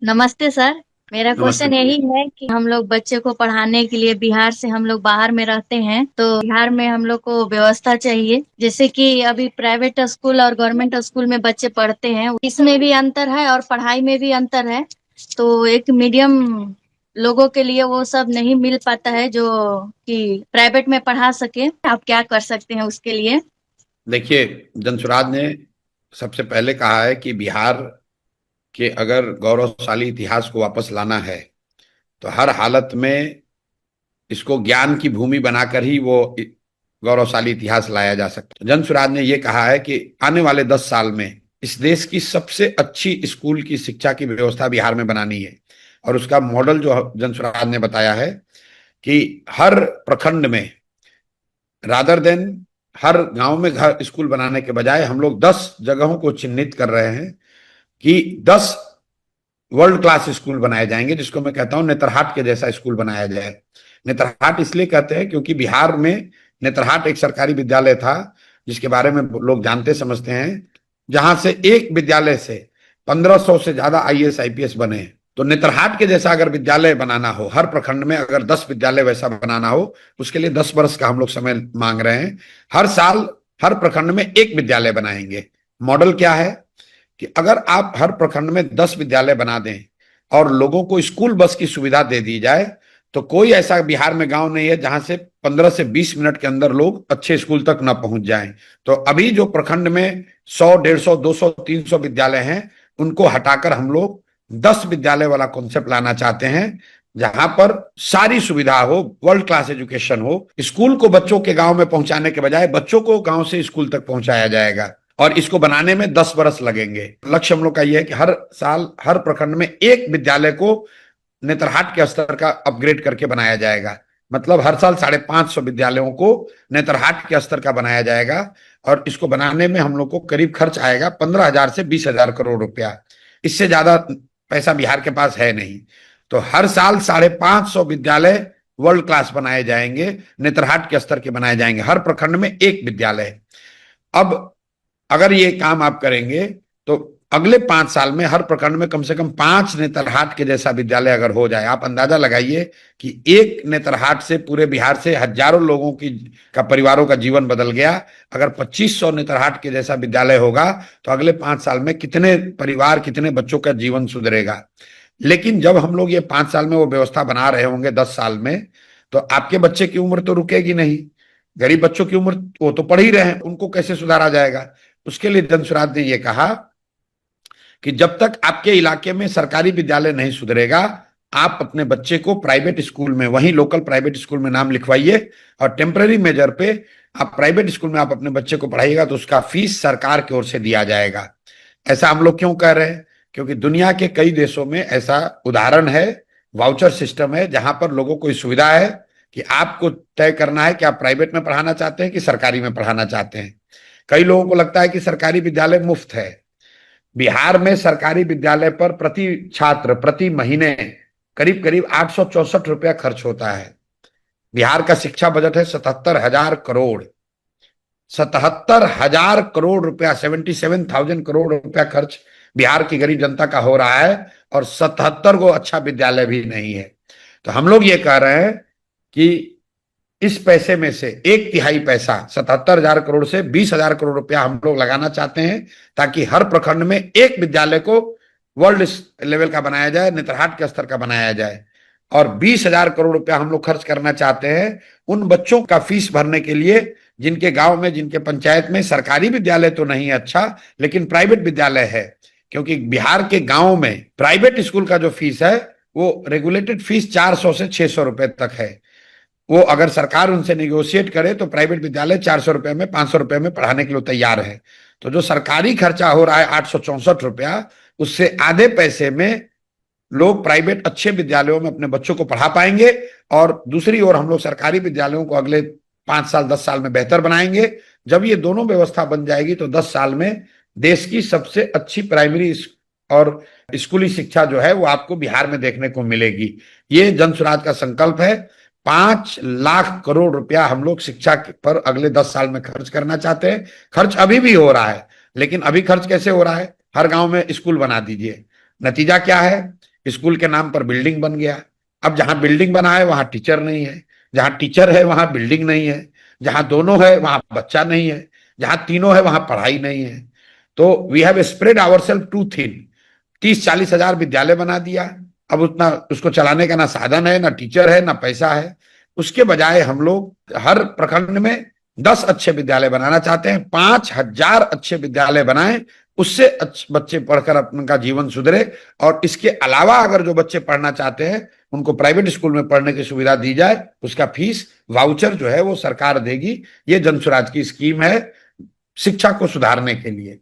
नमस्ते सर। मेरा नमस्ते क्वेश्चन यही बोलिए। है कि हम लोग बच्चे को पढ़ाने के लिए बिहार से हम लोग बाहर में रहते हैं, तो बिहार में हम लोग को व्यवस्था चाहिए। जैसे कि अभी प्राइवेट स्कूल और गवर्नमेंट स्कूल में बच्चे पढ़ते हैं, इसमें भी अंतर है और पढ़ाई में भी अंतर है। तो एक मीडियम लोगों के लिए वो सब नहीं मिल पाता है जो कि प्राइवेट में पढ़ा सके। आप क्या कर सकते हैं उसके लिए? देखिए, जनसुराज ने सबसे पहले कहा है कि बिहार के अगर गौरवशाली इतिहास को वापस लाना है तो हर हालत में इसको ज्ञान की भूमि बनाकर ही वो गौरवशाली इतिहास लाया जा सकता है। जनसुराज ने ये कहा है कि आने वाले 10 साल में इस देश की सबसे अच्छी स्कूल की शिक्षा की व्यवस्था बिहार में बनानी है। और उसका मॉडल जो जनसुराज ने बताया है कि हर प्रखंड में, रादर देन हर गांव में घर स्कूल बनाने के बजाय, हम लोग 10 जगहों को चिन्हित कर रहे हैं कि 10 वर्ल्ड क्लास स्कूल बनाए जाएंगे, जिसको मैं कहता हूं नेतरहाट के जैसा स्कूल बनाया जाए। नेतरहाट इसलिए कहते हैं क्योंकि बिहार में नेतरहाट एक सरकारी विद्यालय था जिसके बारे में लोग जानते समझते हैं, जहां से एक विद्यालय से 1500 से ज्यादा आईएएस आईपीएस बने। तो नेतरहाट के जैसा अगर विद्यालय बनाना हो, हर प्रखंड में अगर 10 विद्यालय वैसा बनाना हो, उसके लिए 10 वर्ष का हम लोग समय मांग रहे हैं। हर साल हर प्रखंड में एक विद्यालय बनाएंगे। मॉडल क्या है कि अगर आप हर प्रखंड में 10 विद्यालय बना दें और लोगों को स्कूल बस की सुविधा दे दी जाए, तो कोई ऐसा बिहार में गांव नहीं है जहां से 15 से 20 मिनट के अंदर लोग अच्छे स्कूल तक न पहुंच जाएं। तो अभी जो प्रखंड में 100, 150, 200, 300 विद्यालय हैं, उनको हटाकर हम लोग 10 विद्यालय वाला कॉन्सेप्ट लाना चाहते हैं, जहां पर सारी सुविधा हो, वर्ल्ड क्लास एजुकेशन हो। स्कूल को बच्चों के गांव में पहुंचाने के बजाय बच्चों को गांव से स्कूल तक पहुंचाया जाएगा। और इसको बनाने में 10 वर्ष लगेंगे। लक्ष्य हम लोग का यह है कि हर साल हर प्रखंड में एक विद्यालय को नेतरहाट के स्तर का अपग्रेड करके बनाया जाएगा। मतलब हर साल 550 विद्यालयों को नेतरहाट के स्तर का बनाया जाएगा। और इसको बनाने में हम लोग को करीब खर्च आएगा 15,000 से 20,000 करोड़ रुपया। इससे ज्यादा पैसा बिहार के पास है नहीं। तो हर साल 550 विद्यालय वर्ल्ड क्लास बनाए जाएंगे, नेतरहाट के स्तर के बनाए जाएंगे, हर प्रखंड में एक विद्यालय। अब अगर ये काम आप करेंगे तो अगले 5 साल में हर प्रखंड में कम से कम 5 नेतरहाट के जैसा विद्यालय अगर हो जाए, आप अंदाजा लगाइए कि एक नेतरहाट से पूरे बिहार से हजारों लोगों की का परिवारों का जीवन बदल गया। अगर 2500 नेतरहाट के जैसा विद्यालय होगा तो अगले 5 साल में कितने परिवार, कितने बच्चों का जीवन सुधरेगा। लेकिन जब हम लोग ये 5 साल में वो व्यवस्था बना रहे होंगे 10 साल में, तो आपके बच्चे की उम्र तो रुकेगी नहीं। गरीब बच्चों की उम्र वो तो पढ़ ही रहे हैं, उनको कैसे सुधारा जाएगा। उसके लिए धनसुराज ने यह कहा कि जब तक आपके इलाके में सरकारी विद्यालय नहीं सुधरेगा, आप अपने बच्चे को प्राइवेट स्कूल में, वहीं लोकल प्राइवेट स्कूल में नाम लिखवाइए। और टेम्पररी मेजर पे आप प्राइवेट स्कूल में आप अपने बच्चे को पढ़ाइएगा तो उसका फीस सरकार की ओर से दिया जाएगा। ऐसा हम लोग क्यों कह रहे हैं? क्योंकि दुनिया के कई देशों में ऐसा उदाहरण है, वाउचर सिस्टम है, जहां पर लोगों को सुविधा है कि आपको तय करना है कि आप प्राइवेट में पढ़ाना चाहते हैं कि सरकारी में पढ़ाना चाहते हैं। कई लोगों को लगता है कि सरकारी विद्यालय मुफ्त है। बिहार में सरकारी विद्यालय पर प्रति छात्र प्रति महीने करीब करीब 864 रुपया खर्च होता है। बिहार का शिक्षा बजट है 77,000 करोड़। 77,000 करोड़ रुपया, 77,000 करोड़ रुपया खर्च बिहार की गरीब जनता का हो रहा है, और 77 को अच्छा विद्यालय भी नहीं है। तो हम लोग ये कह रहे हैं कि इस पैसे में से एक तिहाई पैसा, 77,000 करोड़ से 20,000 करोड़ रुपया हम लोग लगाना चाहते हैं, ताकि हर प्रखंड में एक विद्यालय को वर्ल्ड लेवल का बनाया जाए, नेतरहाट के स्तर का बनाया जाए। और 20,000 करोड़ रुपया हम लोग खर्च करना चाहते हैं उन बच्चों का फीस भरने के लिए जिनके गांव में, जिनके पंचायत में सरकारी विद्यालय तो नहीं है अच्छा, लेकिन प्राइवेट विद्यालय है। क्योंकि बिहार के गांव में प्राइवेट स्कूल का जो फीस है वो रेगुलेटेड फीस 400 से 600 रुपए तक है। वो अगर सरकार उनसे निगोशिएट करे तो प्राइवेट विद्यालय 400 रुपए में, 500 रुपए में पढ़ाने के लिए तैयार है। तो जो सरकारी खर्चा हो रहा है 864 रुपया, उससे आधे पैसे में लोग प्राइवेट अच्छे विद्यालयों में अपने बच्चों को पढ़ा पाएंगे। और दूसरी ओर हम लोग सरकारी विद्यालयों को अगले 5 साल 10 साल में बेहतर बनाएंगे। जब ये दोनों व्यवस्था बन जाएगी तो 10 साल में देश की सबसे अच्छी प्राइमरी और स्कूली शिक्षा जो है वो आपको बिहार में देखने को मिलेगी। ये जन स्वराज का संकल्प है। 5 लाख करोड़ रुपया हम लोग शिक्षा पर अगले 10 साल में खर्च करना चाहते हैं। खर्च अभी भी हो रहा है, लेकिन अभी खर्च कैसे हो रहा है? हर गांव में स्कूल बना दीजिए। नतीजा क्या है स्कूल के नाम पर बिल्डिंग बन गया। अब जहां बिल्डिंग बना है वहां टीचर नहीं है, जहां टीचर है वहां बिल्डिंग नहीं है, जहां दोनों है वहां बच्चा नहीं है, जहां तीनों है वहां पढ़ाई नहीं है। तो we have spread our self too thin. 30-40 हजार विद्यालय बना दिया। अब उतना उसको चलाने का ना साधन है, ना टीचर है, ना पैसा है। उसके बजाय हम लोग हर प्रखंड में 10 अच्छे विद्यालय बनाना चाहते हैं, 5,000 अच्छे विद्यालय बनाएं। उससे बच्चे पढ़कर अपना जीवन सुधरे। और इसके अलावा अगर जो बच्चे पढ़ना चाहते हैं उनको प्राइवेट स्कूल में पढ़ने की सुविधा दी जाए, उसका फीस वाउचर जो है वो सरकार देगी। ये जन स्वराज की स्कीम है शिक्षा को सुधारने के लिए।